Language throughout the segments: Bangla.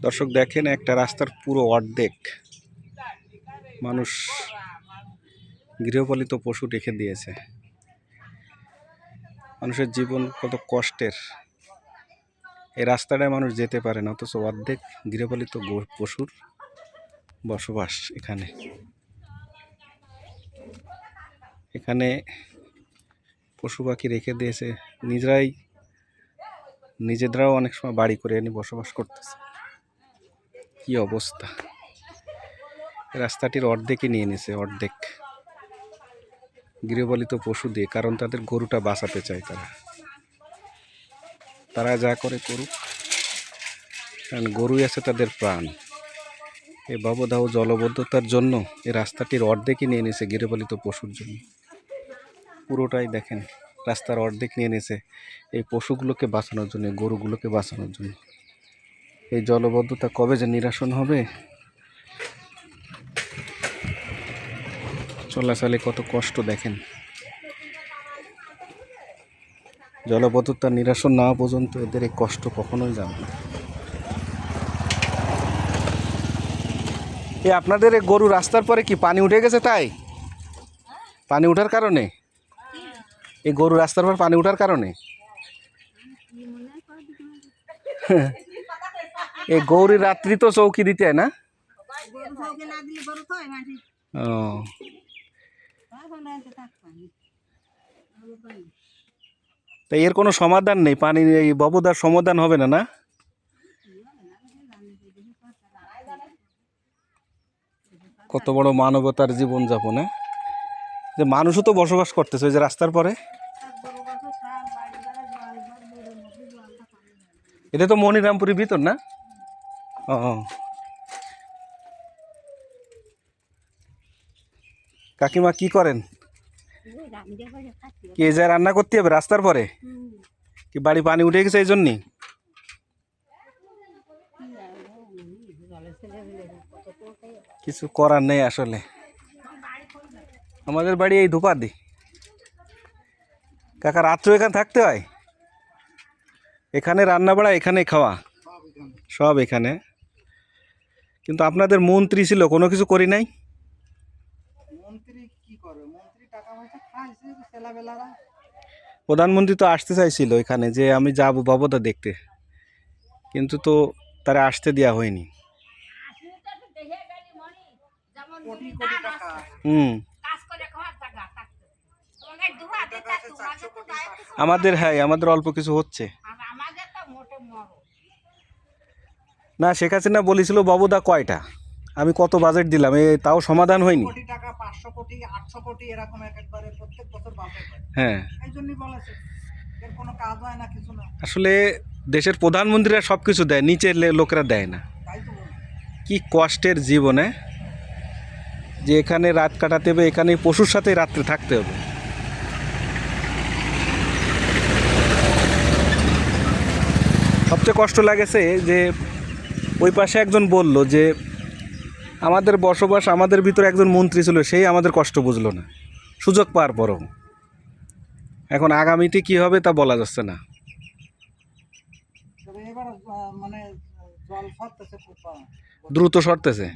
দর্শক দেখেন, একটা রাস্তার পুরো অর্ধেক মানুষ গৃহপালিত পশু রেখে দিয়েছে। মানুষের জীবন কত কষ্টের, এই রাস্তাটায় মানুষ যেতে পারে না, অথচ অর্ধেক গৃহপালিত পশুর বসবাস এখানে। এখানে পশু পাখি রেখে দিয়েছে, নিজেরাও অনেক সময় বাড়ি করে এনে বসবাস করতেছে। কি অবস্থা! রাস্তাটির অর্ধেকই নিয়ে নিছে, অর্ধেক গৃহপালিত পশু দিয়ে। কারণ তাদের গরুটা বাঁচাতে চায় তারা যা করে করুক, কারণ গরুই আছে তাদের প্রাণ। এই ভবদাহ জলবদ্ধতার জন্য এই রাস্তাটির অর্ধেকই নিয়ে নিছে গৃহপালিত পশুর জন্য। পুরোটাই দেখেন, রাস্তার অর্ধেক নিয়ে নিছে এই পশুগুলোকে বাঁচানোর জন্য, গরুগুলোকে বাঁচানোর জন্য। এই জলবদ্ধতা কবে যে নিরসন হবে? চলাচলে কত কষ্ট দেখেন। জলবদ্ধতা নিরসন না পর্যন্ত এদের এই কষ্ট কখনোই যাবে না। আপনাদের এই গরু রাস্তার পরে কি পানি উঠে গেছে? তাই পানি উঠার কারণে, এই গরু রাস্তার পর পানি উঠার কারণে এই গৌরী রাত্রি তো চৌকি দিতে হয় না? ও, তা এর কোনো সমাধান নেই? পানি এই ববদার সমাধান হবে না? না, কত বড় মানবতার জীবন যাপন! যে মানুষও তো বসবাস করতেছে ওই যে রাস্তার পরে। এটা তো মনিরামপুরের ভিতর না? ও, কাকিমা কি করেন? কি এই যে রান্না করতে হবে রাস্তার পরে? কি বাড়ি পানি উঠে গেছে এই জন্যই? কিছু করার নেই আসলে। আমাদের বাড়ি এই ধূপাদি। কাকা, রাত্রে এখানে থাকতে হয়? এখানে রান্না বাড়া, এখানে খাওয়া, সব এখানে। কিন্তু আপনাদের মন্ত্রী ছিল, কোনো কিছু করি নাই? প্রধানমন্ত্রী তো আসতে চাইছিল এখানে, যে আমি যাবো বাবুদা দেখতে, কিন্তু তো তারা আসতে দেওয়া হয়নি। আমাদের অল্প কিছু হচ্ছে না। শেখ হাসিনা বলেছিল বাবুদা কয়টা, আমি কত বাজেট দিলাম, তাও সমাধান হয়নি। হ্যাঁ, আসলে দেশের প্রধানমন্ত্রীরা সবকিছু দেয়, নিচের লোকেরা দেয় না। কি কষ্টের জীবনে, যে এখানে রাত কাটাতে হবে, এখানে পশুর সাথে রাত্রে থাকতে হবে। সবচেয়ে কষ্ট লাগেছে যে ওই পাশে একজন বলল যে আমাদের বসবাস, আমাদের ভিতরে একজন মন্ত্রী ছিল, সেই আমাদের কষ্ট বুঝলো না সুযোগ পাওয়ার পরও। এখন আগামীতে কি হবে তা বলা যাচ্ছে না। দ্রুত সরতেছে।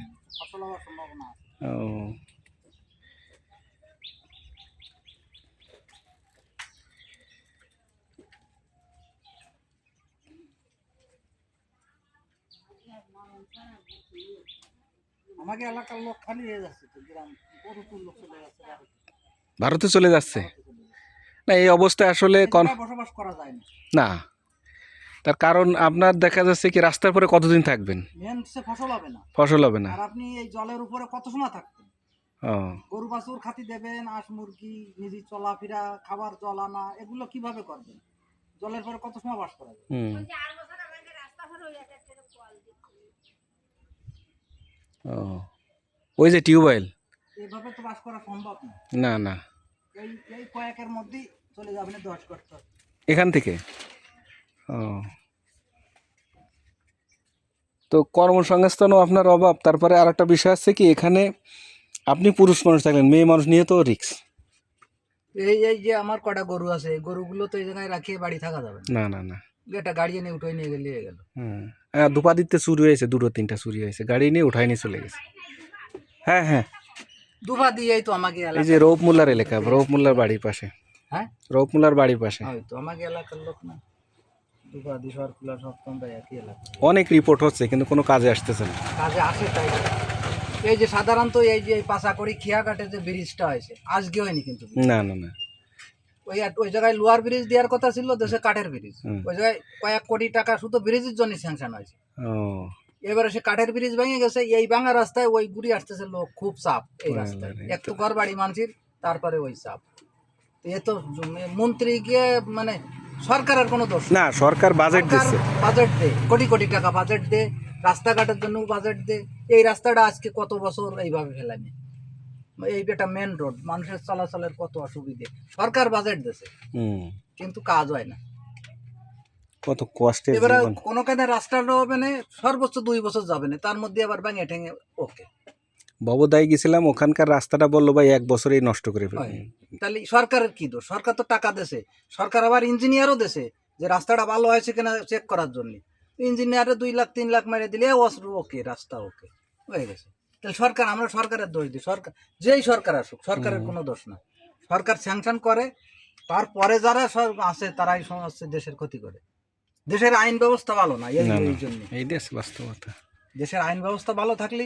আমাকে এলাকার লোক খালি হয়ে যাচ্ছে, ভারতে চলে যাচ্ছে। না, এই অবস্থায় আসলে বসবাস করা যায় না। তার কারণ আপনার দেখা যাচ্ছে কি, রাস্তার পরে কতদিন থাকবেন? ফসল হবে না। আর আপনি এই জলের উপরে কত সময় থাকবেন? গরু বাছুর খাতি দেবেন, হাঁস মুরগি, নিজে চলাফেরা, খাবার, জল আনা, এগুলো কিভাবে করবেন? জলের পরে কত সময় বাস করা যায়? ওই যে টিউবওয়েল, এইভাবে তো বাস করা সম্ভব না। না, এই কয়েকের মধ্যেই চলে যাবেন 10 করতে এখান থেকে। তো কর্মসংস্থানও আপনার অভাব। তারপরে আর একটা বিষয় আছে কি, এখানে আপনি পুরুষ মানুষ থাকলেন, মেয়ে মানুষ নিয়ে তো রিস্ক। এই যে আমার কটা গরু আছে, এই গরুগুলো তো এই জায়গায় রাখিয়ে বাড়ি থাকা যাবে না। না, না, এটা গাড়ি নিয়ে উঠে নিয়ে গেল। হ্যাঁ, দুপাদিতে চুরি হয়েছে, 2-3টা চুরি হয়েছে, গাড়ি নিয়ে উঠাই নিয়ে চলে গেছে। হ্যাঁ হ্যাঁ, দুপা দিয়েই তো আমাকে এই যে রৌপ মোল্লার এলাকা, রৌপ মোল্লার বাড়ির পাশে। হ্যাঁ, রৌপ মোল্লার বাড়ির পাশে হয়তো আমাকে এলাকার লোক না, দুপা দি সরকুলা সব তোমরা একই এলাকা। অনেক রিপোর্ট হচ্ছে কিন্তু কোনো কাজে আসতেছে না। কাজে আসে তাই না। এই যে সাধারণত এই যে পাশাকড়ি খিয়াঘাটে যে ব্রিজটা হয়েছে আজকে হয়নি কিন্তু। না না না, ওই জায়গায় লোহার ব্রিজ দেওয়ার কথা ছিল, দেশে কাঠের ব্রিজ। হুম। ওই জায়গায় কয়েক কোটি টাকা শুধু ব্রিজের জন্য স্যাংশন হয়েছে। ও এবারে সে কাঠের ব্রিজ ভেঙে গেছে, এই ভাঙা রাস্তায় ওই ঘুরে আসতেছে লোক, খুব চাপ এই রাস্তায়, একটু ঘর বাড়ি মানুষের, তারপরে ওই চাপ। এ তো মন্ত্রী গিয়ে মানে সরকারের কোনো দোষ না, সরকার বাজেট দিচ্ছে, বাজেট দে, কোটি কোটি টাকা বাজেট দে, রাস্তাঘাটের জন্য বাজেট দে। এই রাস্তাটা আজকে কত বছর এইভাবে ফেলানি, এই একটা মেন রোড, মানুষের চলাচলের কত অসুবিধে, সরকার বাজেট দিছে কিন্তু কাজ হয় না। কত কষ্টের এবারে জীবন। কোনো কাজে রাস্তাটা হবে না, সর্বোচ্চ 2 বছর যাবে না, তার মধ্যে আবার ভেঙে ঠেঙে ওকে। ববদাই গেছিলাম, ওখানকার রাস্তাটা বললো ভাই 1 বছরেই নষ্ট করে ফেলবে। তাহলে সরকারের কি দোষ? সরকার তো টাকা দেছে, সরকার আবার ইঞ্জিনিয়ারও দেছে যে রাস্তাটা ভালো হয়েছে কিনা চেক করার জন্য। ইঞ্জিনিয়ারে 2 লাখ 3 লাখ মেরে দিলে ওকে, রাস্তা ওকে হয়ে গেছে। তাহলে সরকার, আমরা সরকারের দোষ দিই। সরকার যেই সরকার আসুক, সরকারের কোনো দোষ না। সরকার স্যাংশন করে, তারপরে যারা আছে তারাই হচ্ছে দেশের ক্ষতি করে। দেশের আইন ব্যবস্থা ভালো না, এই জন্য। এই দেশ বাস্তবতা। দেশের আইন ব্যবস্থা ভালো থাকলে,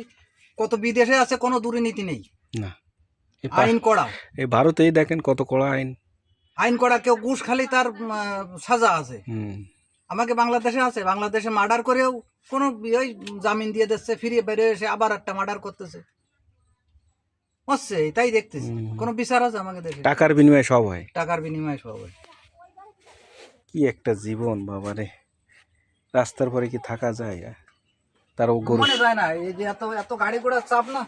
কত বিদেশে আছে কোনো দুর্নীতি নেই, না, আইন কড়া। এই ভারতেই দেখেন কত কড়া আইন। আইন কড়া, কেউ ঘুষ খালি তার সাজা আছে। আমাকে বাংলাদেশে আছে, বাংলাদেশে মার্ডার করেও কোনো ওই জামিন দিয়ে দিচ্ছে, ফিরিয়ে বেরিয়ে এসে আবার একটা মার্ডার করতেছে, হচ্ছে তাই দেখতেছি। কোনো বিচার আছে আমাকে দেখে? টাকার বিনিময়ে সব হয়, টাকার বিনিময়ে সব হয়। কি একটা জীবন বাবারে। রাস্তার পরে কি থাকা যায়? তারও গরু ঘুমানো যায় না, এই যে এত এত গাড়ি ঘোড়ার চাপ না,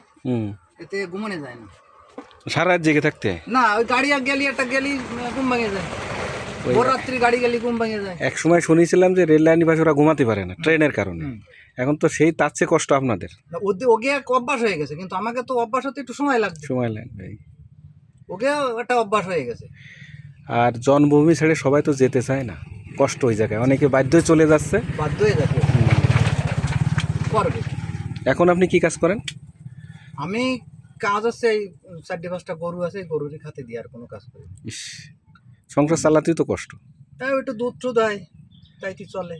এতে ঘুমানো যায় না। সারা রাত জেগে থাকতে না, ওই গাড়ি গেলি একটা গেলি ঘুম ভেঙে যায়, ভোর রাত্রি গাড়ি গেলি ঘুম ভেঙে যায়। এক সময় শুনেছিলাম যে রেল লাইন পাশে ওরা ঘুমাতে পারে না ট্রেনের কারণে। এখন তো সেই তার চেয়ে কষ্ট আপনাদের। ওকে এক অভ্যাস হয়ে গেছে, কিন্তু আমাকে তো অভ্যাস হতে একটু সময় লাগবে। সময় লাগবে, ওকে একটা অভ্যাস হয়ে গেছে। আর জন্মভূমি ছেড়ে সবাই তো যেতে চায় না, কষ্ট ওই জায়গায়, অনেকে বাধ্য হয়ে চলে যাচ্ছে। বাধ্য হয়ে যাচ্ছে, করবে। এখন আপনি কি কাজ করেন? আমি কাজ হচ্ছে এই 4-5টা গরু আছে, এই গরুরই খাতে দিয়ে আর কোনো কাজ করি না। ইস, সংসার চালাতেই তো কষ্ট। তাই একটু দুধ টুধ হয়, তাই কি চলে।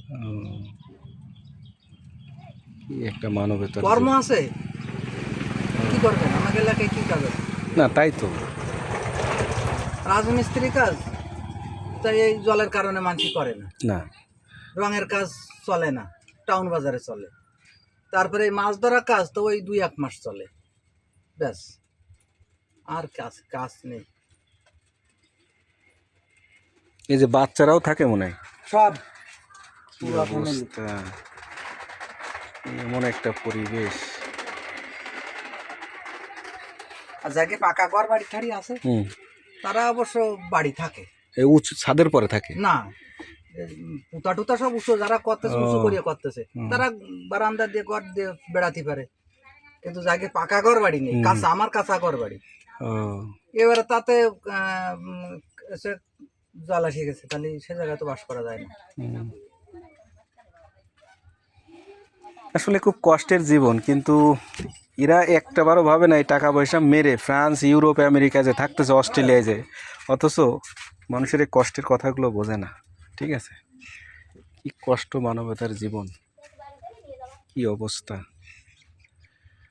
কি একটা মানবতার কর্ম আছে, কি করবেন? আমাকে এলাকায় কি কাজ আছে? না, তাই তো। রাজমিস্ত্রি কাজ, তাই এই জলের কারণে মানুষ করে না। না, রঙের কাজ চলে না, টাউন বাজারে চলে। তারপরে এই মাছ ধরা কাজ তো ওই 2-1 মাস চলে, ব্যাস, আর কাজ কাজ নেই। এই যে বাচ্চারাও থাকে মনে হয়, সব কি অবস্থা, এমন একটা পরিবেশ। আর যাকে পাকা ঘর বাড়ি ঠাড়ি আছে, তারা অবশ্য বাড়ি থাকে, এই উঁচু ছাদের পরে থাকে না, পুতা টুতা সব উঁচু, যারা করতেছে উঁচু করিয়ে করতেছে, তারা বারান্দা দিয়ে ঘর দিয়ে বেড়াতে পারে। কিন্তু যাকে পাকা ঘর বাড়ি নেই, কাঁচা, আমার কাঁচা ঘর বাড়ি, এবারে তাতে জল এসে গেছে, তাহলে সে জায়গায় তো বাস করা যায় না। আসলে খুব কষ্টের জীবন, কিন্তু এরা একটাবারও ভাবে না এই টাকা পয়সা মেরে ফ্রান্স, ইউরোপ, আমেরিকা যে থাকতেছে, অস্ট্রেলিয়ায় যে, অথচ মানুষের এই কষ্টের কথাগুলো বোঝে না। ঠিক আছে, কি কষ্ট মানবতার জীবন, কি অবস্থা।